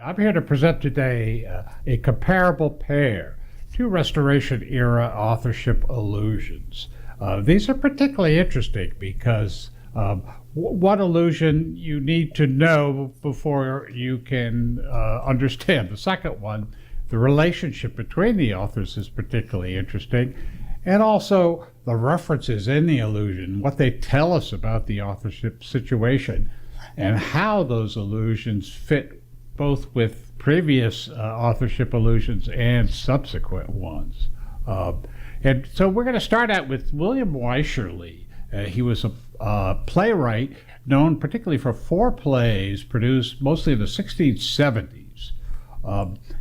I'm here to present today a comparable pair, two Restoration-era authorship allusions. These are particularly interesting because one allusion you need to know before you can understand the second one. The relationship between the authors is particularly interesting, and also the references in the allusion, what they tell us about the authorship situation, and how those allusions fit both with previous authorship allusions and subsequent ones. And so we're going to start out with William Wycherley. He was a playwright known particularly for 4 plays produced mostly in the 1670s.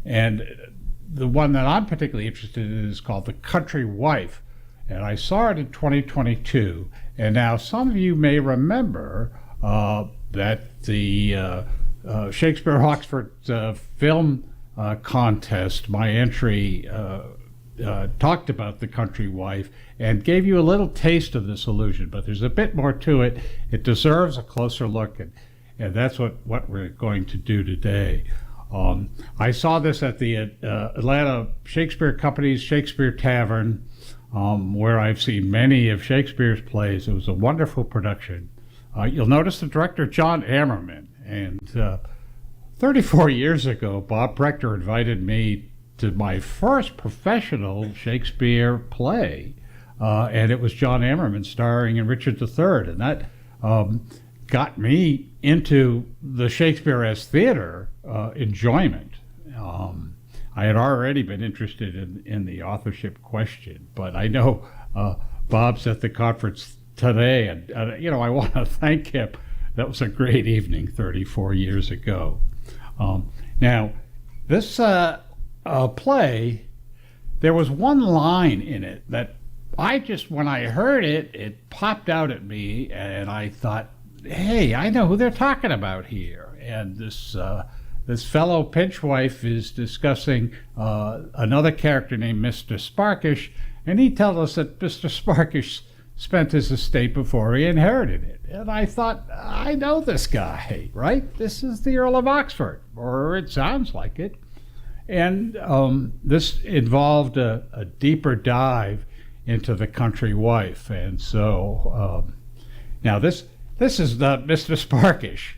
And the one that I'm particularly interested in is called The Country Wife. And I saw it in 2022. And now some of you may remember that the Shakespeare Oxford film contest, my entry talked about The Country Wife and gave you a little taste of this allusion, but there's a bit more to it. It deserves a closer look, and that's what we're going to do today. I saw this at the Atlanta Shakespeare Company's Shakespeare Tavern, where I've seen many of Shakespeare's plays. It was a wonderful production. You'll notice the director, John Ammerman, and 34 years ago, Bob Prechter invited me to my first professional Shakespeare play, and it was John Ammerman starring in Richard III, and that got me into the Shakespeare as theater enjoyment. I had already been interested in the authorship question, but I know Bob's at the conference today, and I want to thank him. That was a great evening 34 years ago. Now, this play, there was one line in it that when I heard it, it popped out at me, and I thought, hey, I know who they're talking about here. And this fellow Pinchwife is discussing another character named Mr. Sparkish, and he tells us that Mr. Sparkish spent his estate before he inherited it. And I thought, I know this guy, right? This is the Earl of Oxford, or it sounds like it. And this involved a deeper dive into The Country Wife. And so now this is the Mr. Sparkish,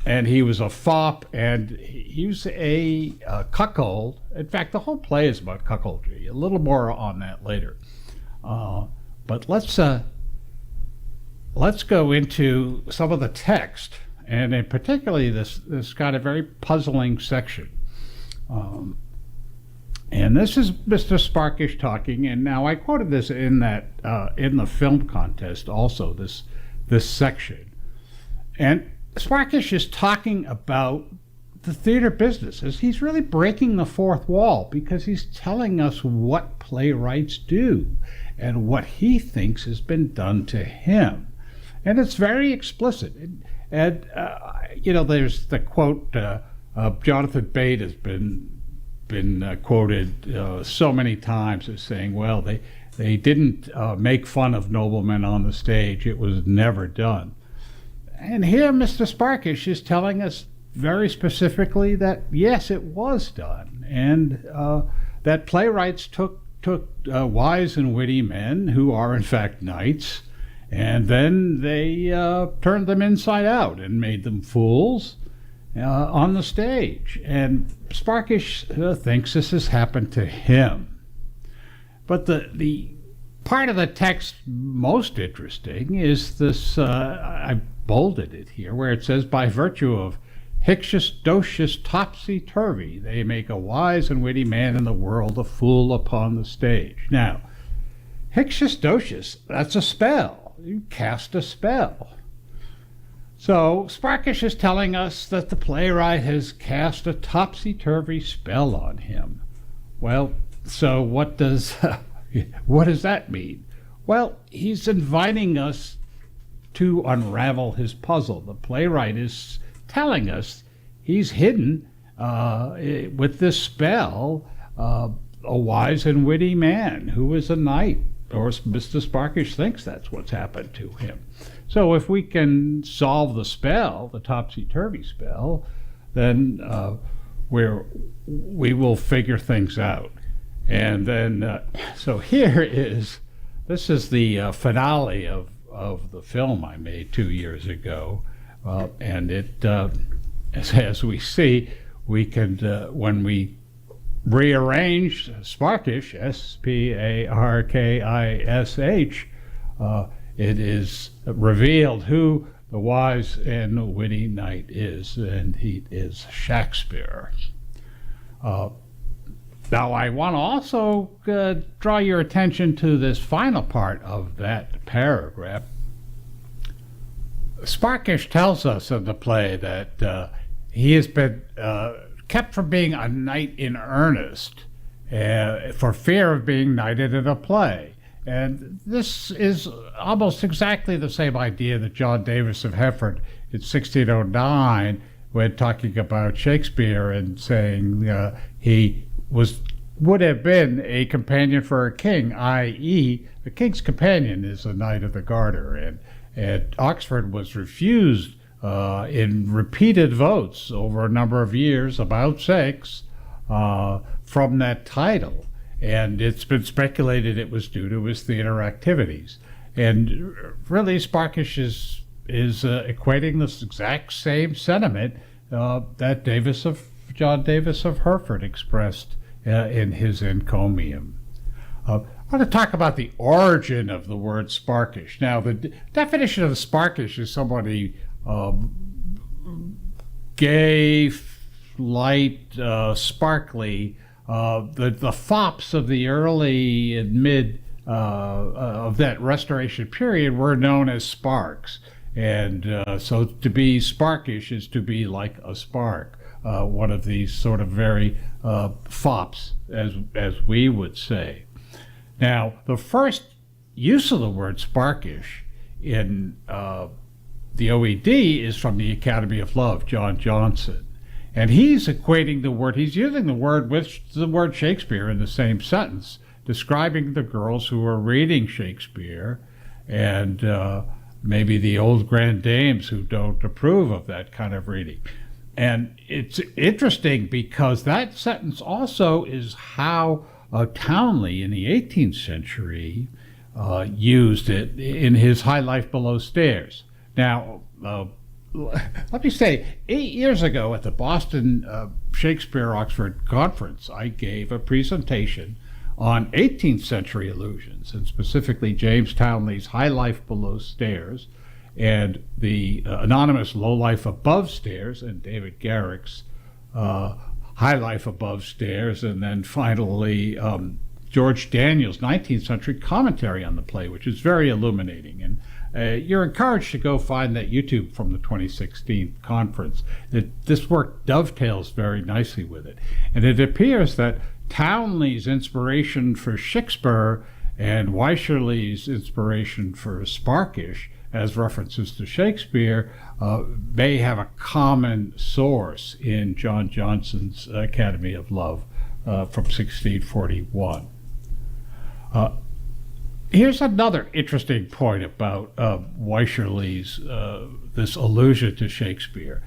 and he was a fop, and he was a cuckold. In fact, the whole play is about cuckoldry. A little more on that later. But let's go into some of the text, and in particularly this got a very puzzling section. And this is Mr. Sparkish talking, and now I quoted this in the film contest also, this section. And Sparkish is talking about the theater business, as he's really breaking the fourth wall, because he's telling us what playwrights do and what he thinks has been done to him. And it's very explicit. And there's the quote, Jonathan Bate has been quoted so many times as saying, well, they didn't make fun of noblemen on the stage. It was never done. And here Mr. Sparkish is telling us very specifically that, yes, it was done, and that playwrights took wise and witty men who are in fact knights, and then they turned them inside out and made them fools on the stage. And Sparkish thinks this has happened to him. But the part of the text most interesting is this, I bolded it here, where it says, by virtue of Hictius Docius topsy-turvy, they make a wise and witty man in the world a fool upon the stage. Now, Hictius Docius, that's a spell. You cast a spell. So Sparkish is telling us that the playwright has cast a topsy-turvy spell on him. Well, so what does that mean? Well, he's inviting us to unravel his puzzle. The playwright is telling us he's hidden with this spell a wise and witty man who is a knight, or Mr. Sparkish thinks that's what's happened to him. So if we can solve the spell, the topsy-turvy spell, then we will figure things out. And then, so this is the finale of the film I made 2 years ago. And it, as we see, we can, when we rearrange Sparkish, Sparkish, it is revealed who the wise and witty knight is, and he is Shakespeare. Now, I want to also draw your attention to this final part of that paragraph. Sparkish tells us in the play that he has been kept from being a knight in earnest for fear of being knighted in a play. And this is almost exactly the same idea that John Davis of Hereford in 1609, when talking about Shakespeare and saying he would have been a companion for a king, i.e., the king's companion is a knight of the garter, and Oxford was refused in repeated votes over a number of years, about 6, from that title. And it's been speculated it was due to his theater activities. And really, Sparkish is equating this exact same sentiment that John Davis of Hereford expressed in his encomium. I want to talk about the origin of the word Sparkish. Now, the definition of Sparkish is somebody gay, light, sparkly. The fops of the early and mid of that Restoration period were known as sparks. And so to be sparkish is to be like a spark, one of these sort of very fops, as we would say. Now, the first use of the word sparkish in the OED is from the Academy of Love, John Johnson. And he's equating the word, he's using the word with the word Shakespeare in the same sentence, describing the girls who are reading Shakespeare and maybe the old grand dames who don't approve of that kind of reading. And it's interesting because that sentence also is how Townley in the 18th century used it in his High Life Below Stairs. Now, let me say, 8 years ago at the Boston Shakespeare Oxford Conference, I gave a presentation on 18th century allusions, and specifically James Townley's High Life Below Stairs, and the anonymous Low Life Above Stairs, and David Garrick's High Life Above Stairs, and then finally George Daniel's 19th century commentary on the play, which is very illuminating. And you're encouraged to go find that YouTube from the 2016 conference. This work dovetails very nicely with it. And it appears that Townley's inspiration for Shakespeare and Wycherley's inspiration for Sparkish, as references to Shakespeare, may have a common source in John Johnson's Academy of Love from 1641. Here's another interesting point about Wycherley's this allusion to Shakespeare.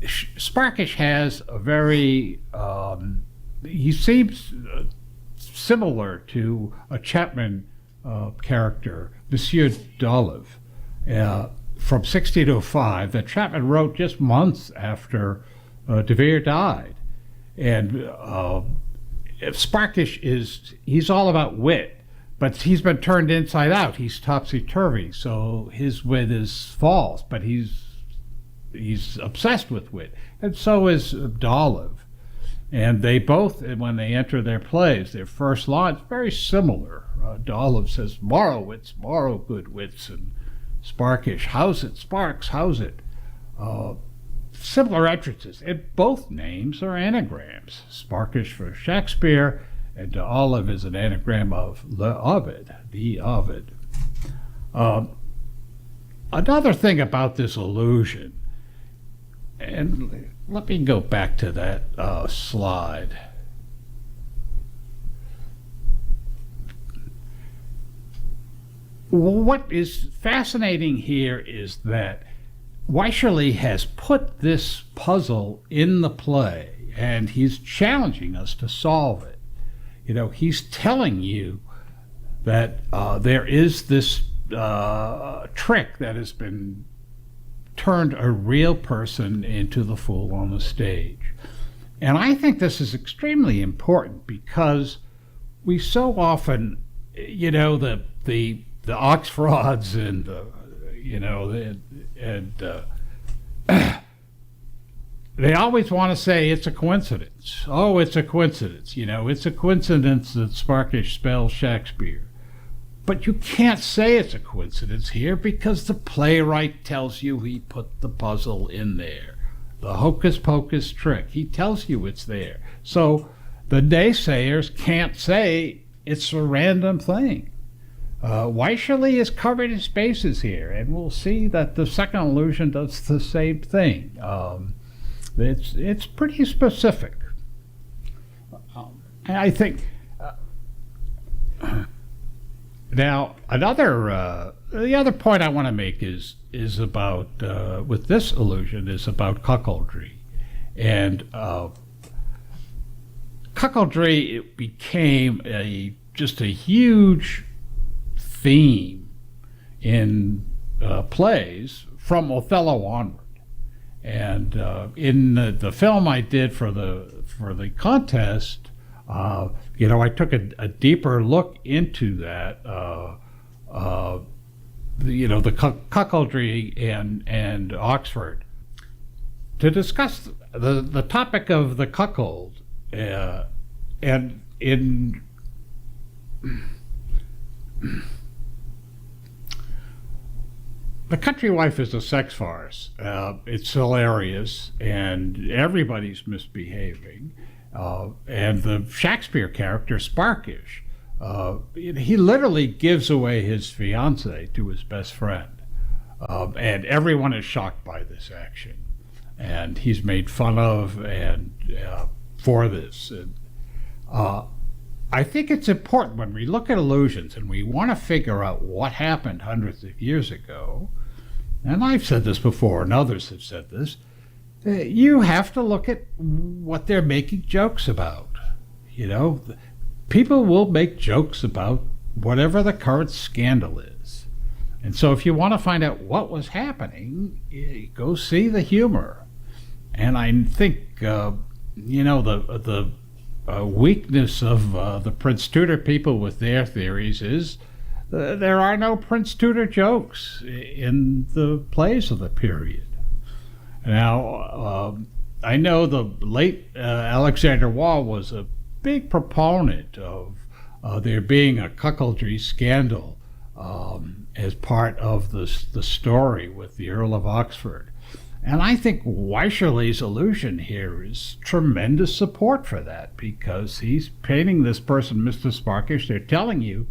Sparkish has a very he seems similar to a Chapman character, Monsieur d'Olive, from 1605, that Chapman wrote just months after De Vere died. And Sparkish he's all about wit. But he's been turned inside out. He's topsy-turvy, so his wit is false, but he's obsessed with wit. And so is d'Olive. And they both, when they enter their plays, their first line is very similar. d'Olive says, "Morrow wits, morrow good wits," and Sparkish, "How's it, Sparks, how's it?" Similar entrances. And both names are anagrams. Sparkish for Shakespeare, and d'Olive is an anagram of the Ovid. Another thing about this allusion, and let me go back to that slide. What is fascinating here is that Wycherley has put this puzzle in the play, and he's challenging us to solve it. You know, he's telling you that there is this trick that has been turned a real person into the fool on the stage. And I think this is extremely important because we so often, you know, the ox frauds and they always want to say it's a coincidence. Oh, it's a coincidence. You know, it's a coincidence that Sparkish spells Shakespeare. But you can't say it's a coincidence here because the playwright tells you he put the puzzle in there. The hocus pocus trick. He tells you it's there. So the naysayers can't say it's a random thing. Wycherley has covered his bases here, and we'll see that the second allusion does the same thing. It's pretty specific. And I think now the other point I want to make is about with this allusion is about cuckoldry, and cuckoldry it became just a huge theme in plays from Othello onward. And in the film I did for the contest, you know, I took a deeper look into that, you know, the cuckoldry and Oxford, to discuss the topic of the cuckold, and in The Country Wife is a sex farce. It's hilarious, and everybody's misbehaving. And the Shakespeare character, Sparkish, he literally gives away his fiancée to his best friend. And everyone is shocked by this action. And he's made fun of and for this. And, I think it's important when we look at allusions and we want to figure out what happened hundreds of years ago, and I've said this before and others have said this, you have to look at what they're making jokes about. You know, people will make jokes about whatever the current scandal is. And so if you want to find out what was happening, go see the humor. And I think, you know, the weakness of the Prince Tudor people with their theories is there are no Prince Tudor jokes in the plays of the period. Now, I know the late Alexander Wall was a big proponent of there being a cuckoldry scandal as part of the story with the Earl of Oxford. And I think Wycherley's allusion here is tremendous support for that, because he's painting this person, Mr. Sparkish. They're telling you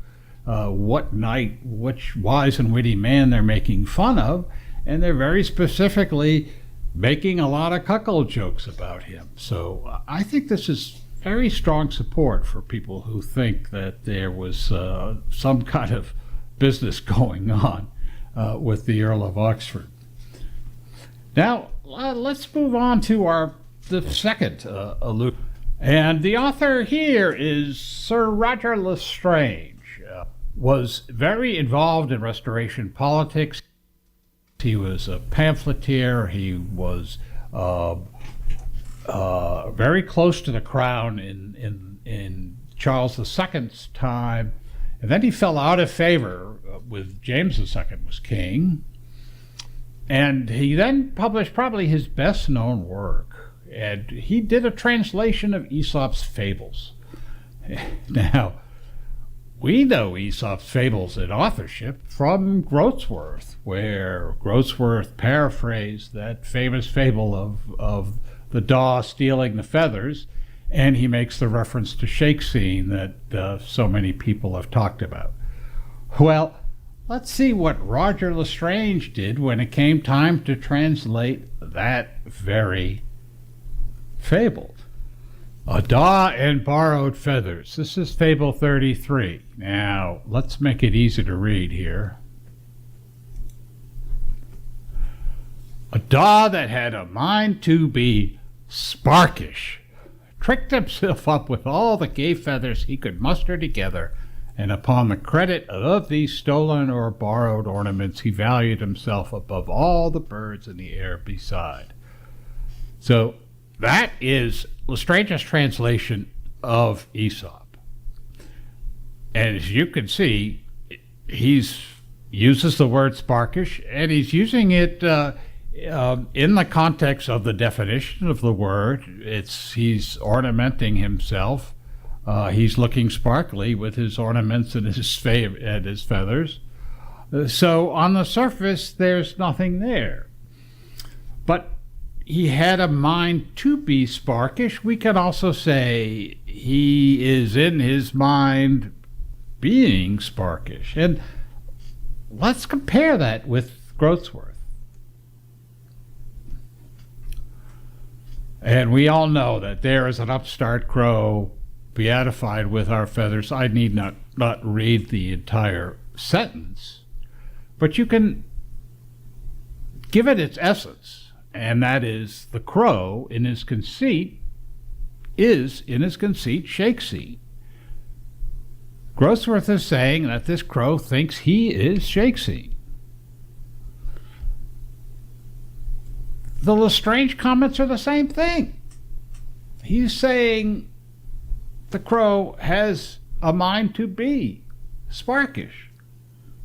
what knight, which wise and witty man they're making fun of, and they're very specifically making a lot of cuckold jokes about him. So I think this is very strong support for people who think that there was some kind of business going on with the Earl of Oxford. Now, let's move on to the second allusion. And the author here is Sir Roger L'Estrange. Was very involved in Restoration politics. He was a pamphleteer. He was very close to the crown in Charles II's time. And then he fell out of favor with James II was king. And he then published probably his best known work. And he did a translation of Aesop's Fables. Now, we know Aesop's Fables in authorship from Groatsworth, where Groatsworth paraphrased that famous fable of the daw stealing the feathers, and he makes the reference to shake scene that so many people have talked about. Well, let's see what Roger L'Estrange did when it came time to translate that very fable. A daw and borrowed feathers. This is Fable 33. Now, let's make it easy to read here. A daw that had a mind to be Sparkish, tricked himself up with all the gay feathers he could muster together, and upon the credit of these stolen or borrowed ornaments he valued himself above all the birds in the air beside. So that is Lestrange's translation of Aesop. And as you can see, he uses the word Sparkish, and he's using it in the context of the definition of the word. He's ornamenting himself. He's looking sparkly with his ornaments and his feathers. So on the surface, there's nothing there. But he had a mind to be Sparkish. We can also say he is in his mind being Sparkish. And let's compare that with Groatsworth. And we all know that there is an upstart crow beatified with our feathers. I need not read the entire sentence, but you can give it its essence, and that is the crow in his conceit is, in his conceit, Shakespeare. Groatsworth is saying that this crow thinks he is Shakespeare. The Lestrange comments are the same thing. He's saying the crow has a mind to be Sparkish,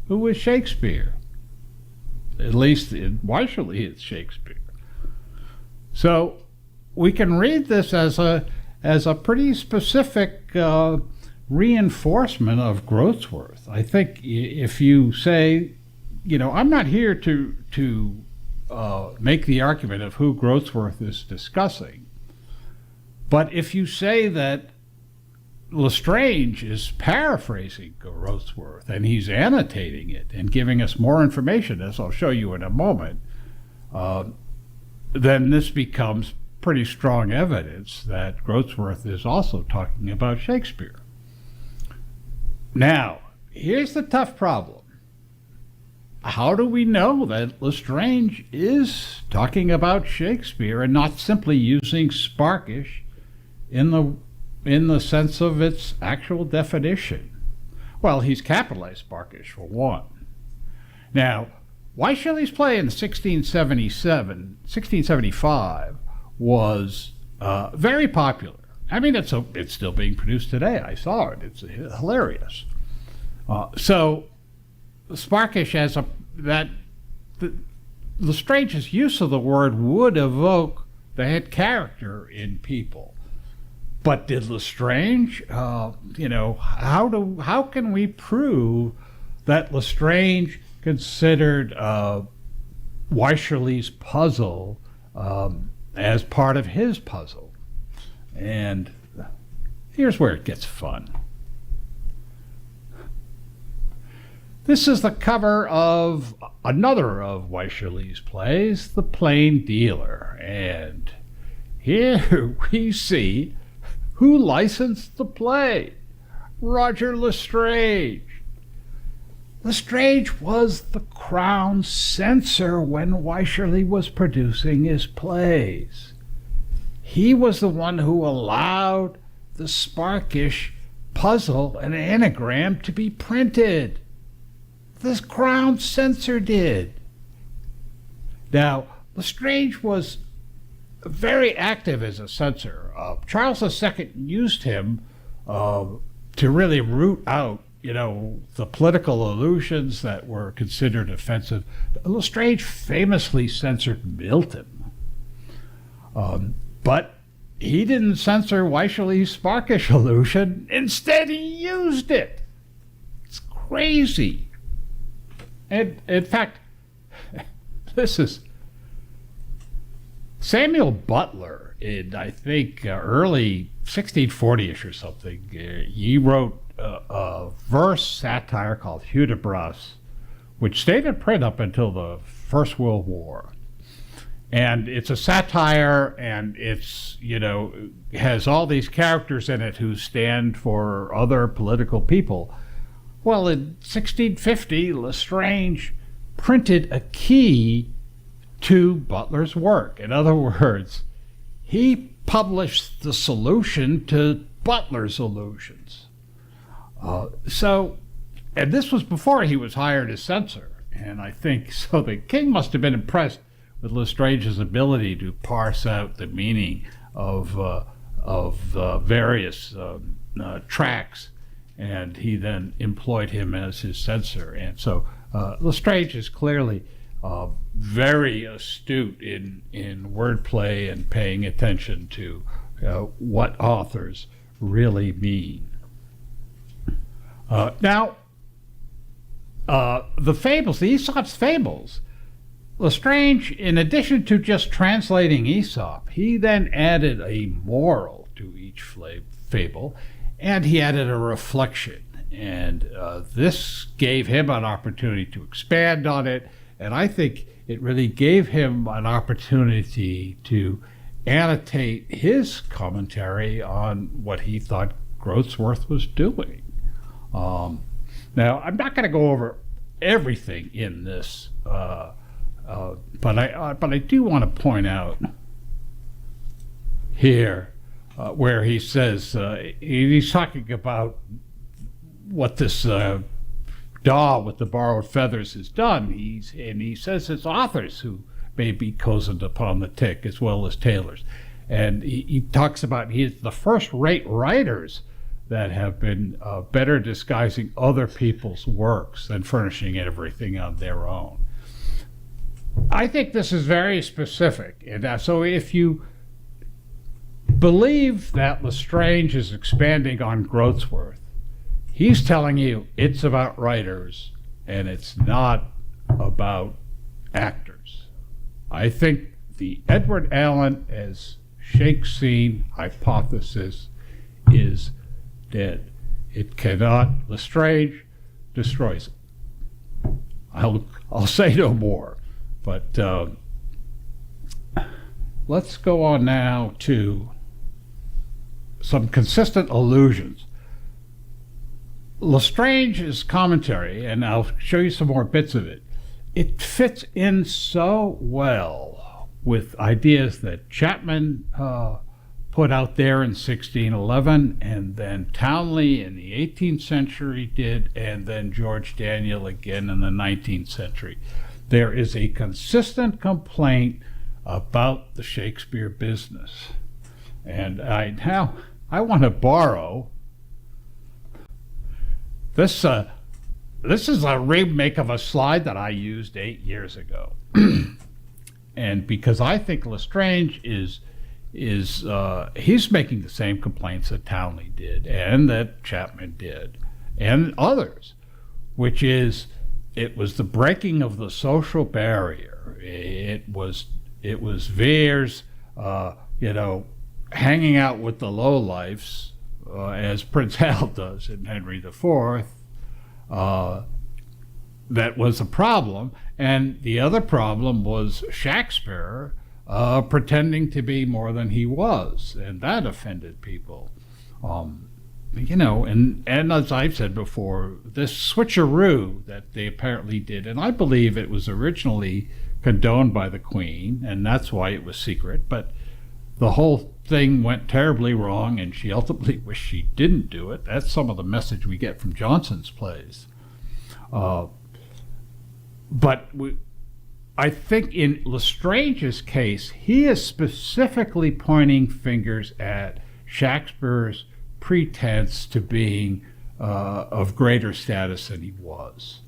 who is Shakespeare. At least in Wycherley it's Shakespeare. So we can read this as a pretty specific reinforcement of Groatsworth. I think if you say, I'm not here to make the argument of who Groatsworth is discussing, but if you say that Lestrange is paraphrasing Groatsworth and he's annotating it and giving us more information, as I'll show you in a moment, then this becomes pretty strong evidence that Groatsworth is also talking about Shakespeare. Now, here's the tough problem. How do we know that Lestrange is talking about Shakespeare and not simply using Sparkish in the sense of its actual definition? Well, he's capitalized Sparkish for one. Now, Wycherley's play in 1675 was very popular. I mean, it's still being produced today. I saw it. It's hilarious. So Sparkish Lestrange's use of the word would evoke the head character in people. But did Lestrange, how can we prove that Lestrange considered Wycherley's puzzle as part of his puzzle? And here's where it gets fun. This is the cover of another of Wycherley's plays, The Plain Dealer. And here we see who licensed the play: Roger Lestrange. Lestrange was the crown censor when Wycherley was producing his plays. He was the one who allowed the Sparkish puzzle and anagram to be printed. The crown censor did. Now, Lestrange was very active as a censor. Charles II used him to really root out, the political allusions that were considered offensive. Lestrange famously censored Milton. But he didn't censor Wycherley's Sparkish allusion. Instead, he used it. It's crazy. And in fact, this is Samuel Butler in, I think, early 1640-ish or something. He wrote a verse satire called Hudibras, which stayed in print up until the First World War. And it's a satire, and it's, has all these characters in it who stand for other political people. Well, in 1650, Lestrange printed a key to Butler's work. In other words, he published the solution to Butler's allusions. And this was before he was hired as censor. And I think so the king must have been impressed with Lestrange's ability to parse out the meaning of various tracts, and he then employed him as his censor. And so Lestrange is clearly very astute in wordplay and paying attention to what authors really mean. Now, the Fables, the Aesop's Fables, Lestrange, in addition to just translating Aesop, he then added a moral to each fable, and he added a reflection. And this gave him an opportunity to expand on it, and I think it really gave him an opportunity to annotate his commentary on what he thought Groatsworth was doing. Now, I'm not going to go over everything in this, but I do want to point out here where he says he's talking about what this daw with the borrowed feathers has done. He says it's authors who may be cozened upon the tick as well as tailors, and he talks about he's the first-rate writers that have been better disguising other people's works than furnishing everything on their own. I think this is very specific, and so if you believe that Lestrange is expanding on Groatsworth, he's telling you it's about writers and it's not about actors. I think the Edward Allen as Shakespeare hypothesis is dead. It cannot. Lestrange destroys it. I'll say no more. But let's go on now to some consistent allusions. Lestrange's commentary, and I'll show you some more bits of it, it fits in so well with ideas that Chapman put out there in 1611, and then Townley in the 18th century did, and then George Daniel again in the 19th century. There is a consistent complaint about the Shakespeare business. And I want to borrow this. This is a remake of a slide that I used 8 years ago. And because I think Lestrange is he's making the same complaints that Townley did and that Chapman did and others, which is it was the breaking of the social barrier. It was Vere's, hanging out with the lowlifes, as Prince Hal does in Henry IV. That was a problem, and the other problem was Shakespeare pretending to be more than he was, and that offended people. And as I've said before, this switcheroo that they apparently did, and I believe it was originally condoned by the Queen, and that's why it was secret, but the whole thing went terribly wrong, and she ultimately wished she didn't do it. That's some of the message we get from Johnson's plays. I think in Lestrange's case, he is specifically pointing fingers at Shakespeare's pretense to being of greater status than he was.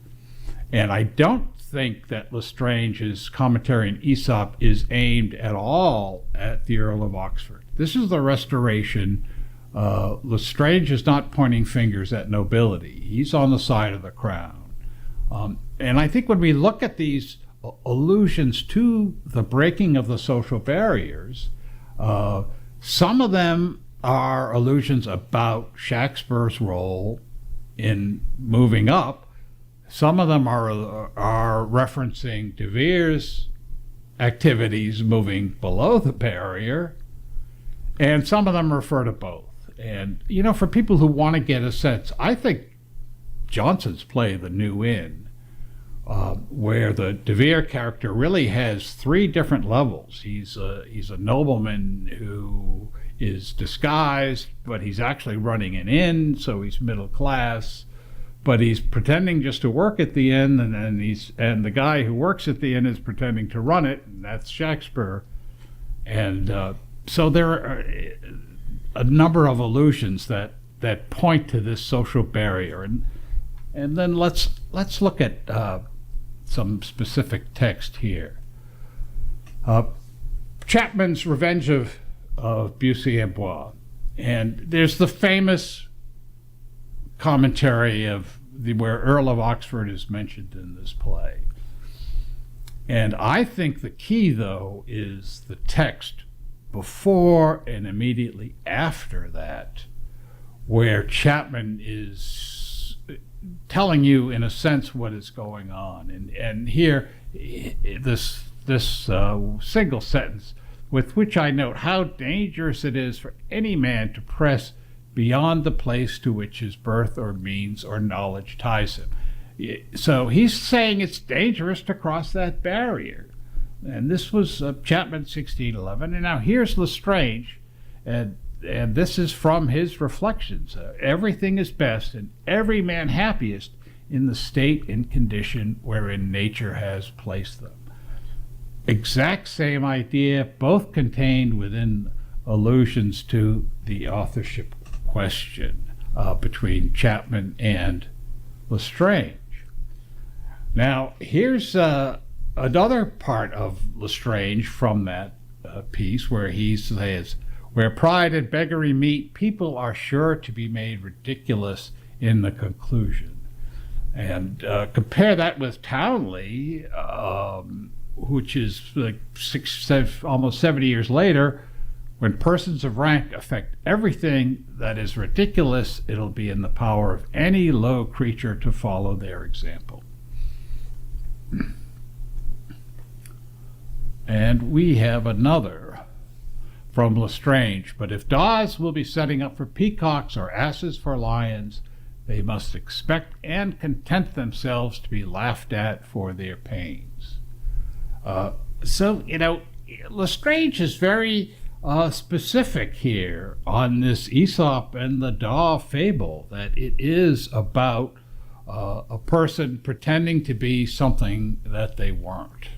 And I don't think that Lestrange's commentary on Aesop is aimed at all at the Earl of Oxford. This is the Restoration. Lestrange is not pointing fingers at nobility. He's on the side of the crown. And I think when we look at these allusions to the breaking of the social barriers, some of them are allusions about Shakespeare's role in moving up. Some of them are referencing De Vere's activities moving below the barrier, and some of them refer to both. And, for people who want to get a sense, I think Johnson's play, The New Inn, where the De Vere character really has three different levels. He's a nobleman who is disguised, but he's actually running an inn, so he's middle class. But he's pretending just to work at the inn, and the guy who works at the inn is pretending to run it, and that's Shakespeare. And so there are a number of allusions that point to this social barrier, and then let's look at some specific text here. Chapman's Revenge of Bussy-en-Bois, and there's the famous commentary where Earl of Oxford is mentioned in this play. And I think the key, though, is the text before and immediately after that, where Chapman is telling you, in a sense, what is going on. And here, this single sentence, with which I note how dangerous it is for any man to press beyond the place to which his birth or means or knowledge ties him. So he's saying it's dangerous to cross that barrier. And this was Chapman 1611. And now here's Lestrange, and this is from his reflections. Everything is best and every man happiest in the state and condition wherein nature has placed them. Exact same idea, both contained within allusions to the authorship question between Chapman and Lestrange. Now, here's another part of Lestrange from that piece where he says, where pride and beggary meet, people are sure to be made ridiculous in the conclusion. And compare that with Townley, which is like almost 70 years later, when persons of rank affect everything that is ridiculous, it'll be in the power of any low creature to follow their example. And we have another from Lestrange. But if daws will be setting up for peacocks or asses for lions, they must expect and content themselves to be laughed at for their pains. So, Lestrange is very specific here on this Aesop and the daw fable, that it is about a person pretending to be something that they weren't.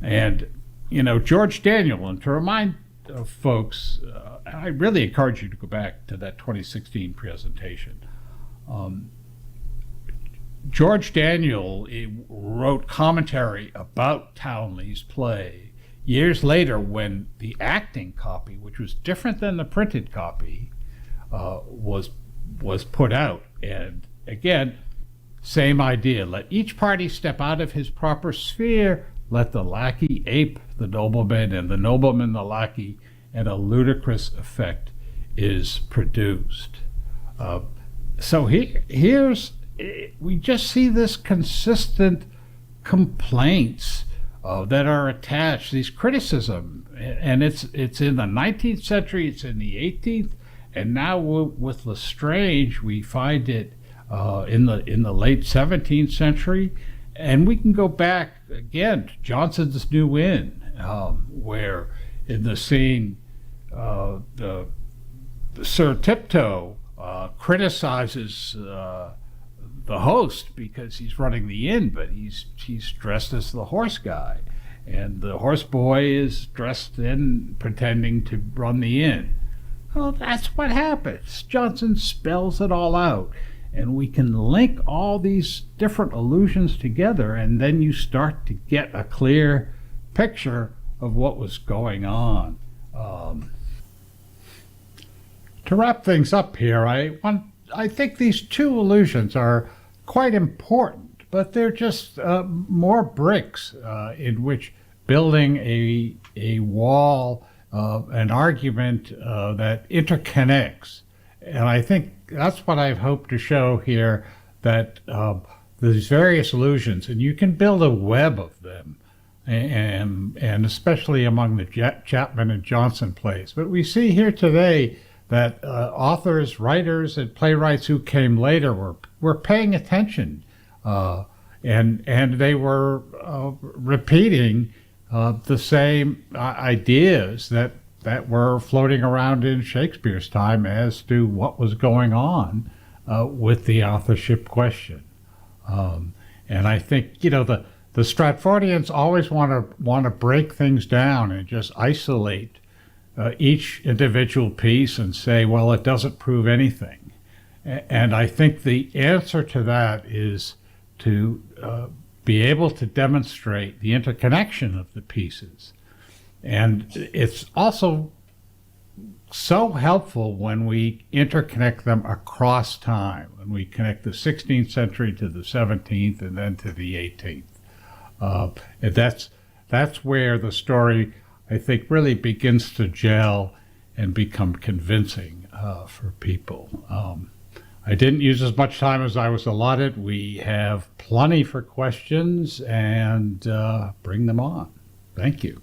And, George Daniel, and to remind folks, I really encourage you to go back to that 2016 presentation. George Daniel wrote commentary about Townley's play years later, when the acting copy, which was different than the printed copy, was put out. And again, same idea. Let each party step out of his proper sphere. Let the lackey ape the nobleman, and the nobleman the lackey, and a ludicrous effect is produced. So we just see this consistent complaints that are attached, these criticism, and it's in the 19th century, it's in the 18th, and now with Lestrange we find it in the late 17th century, and we can go back again to Johnson's New Inn, where in the scene the Sir Tiptoe criticizes the host because he's running the inn, but he's dressed as the horse guy, and the horse boy is dressed in pretending to run the inn. Well, that's what happens. Johnson spells it all out, and we can link all these different allusions together, and then you start to get a clear picture of what was going on. To wrap things up here, I think these two allusions are quite important, but they're just more bricks in which building a wall, an argument that interconnects. And I think that's what I've hoped to show here, that these various allusions, and you can build a web of them, and especially among the Chapman and Johnson plays. But we see here today that authors, writers, and playwrights who came later were paying attention, and they were repeating the same ideas that were floating around in Shakespeare's time as to what was going on with the authorship question. And I think, the Stratfordians always want to break things down and just isolate each individual piece and say, well, it doesn't prove anything. And I think the answer to that is to be able to demonstrate the interconnection of the pieces. And it's also so helpful when we interconnect them across time, when we connect the 16th century to the 17th and then to the 18th. And that's where the story, I think, really begins to gel and become convincing for people. I didn't use as much time as I was allotted. We have plenty for questions, and bring them on. Thank you.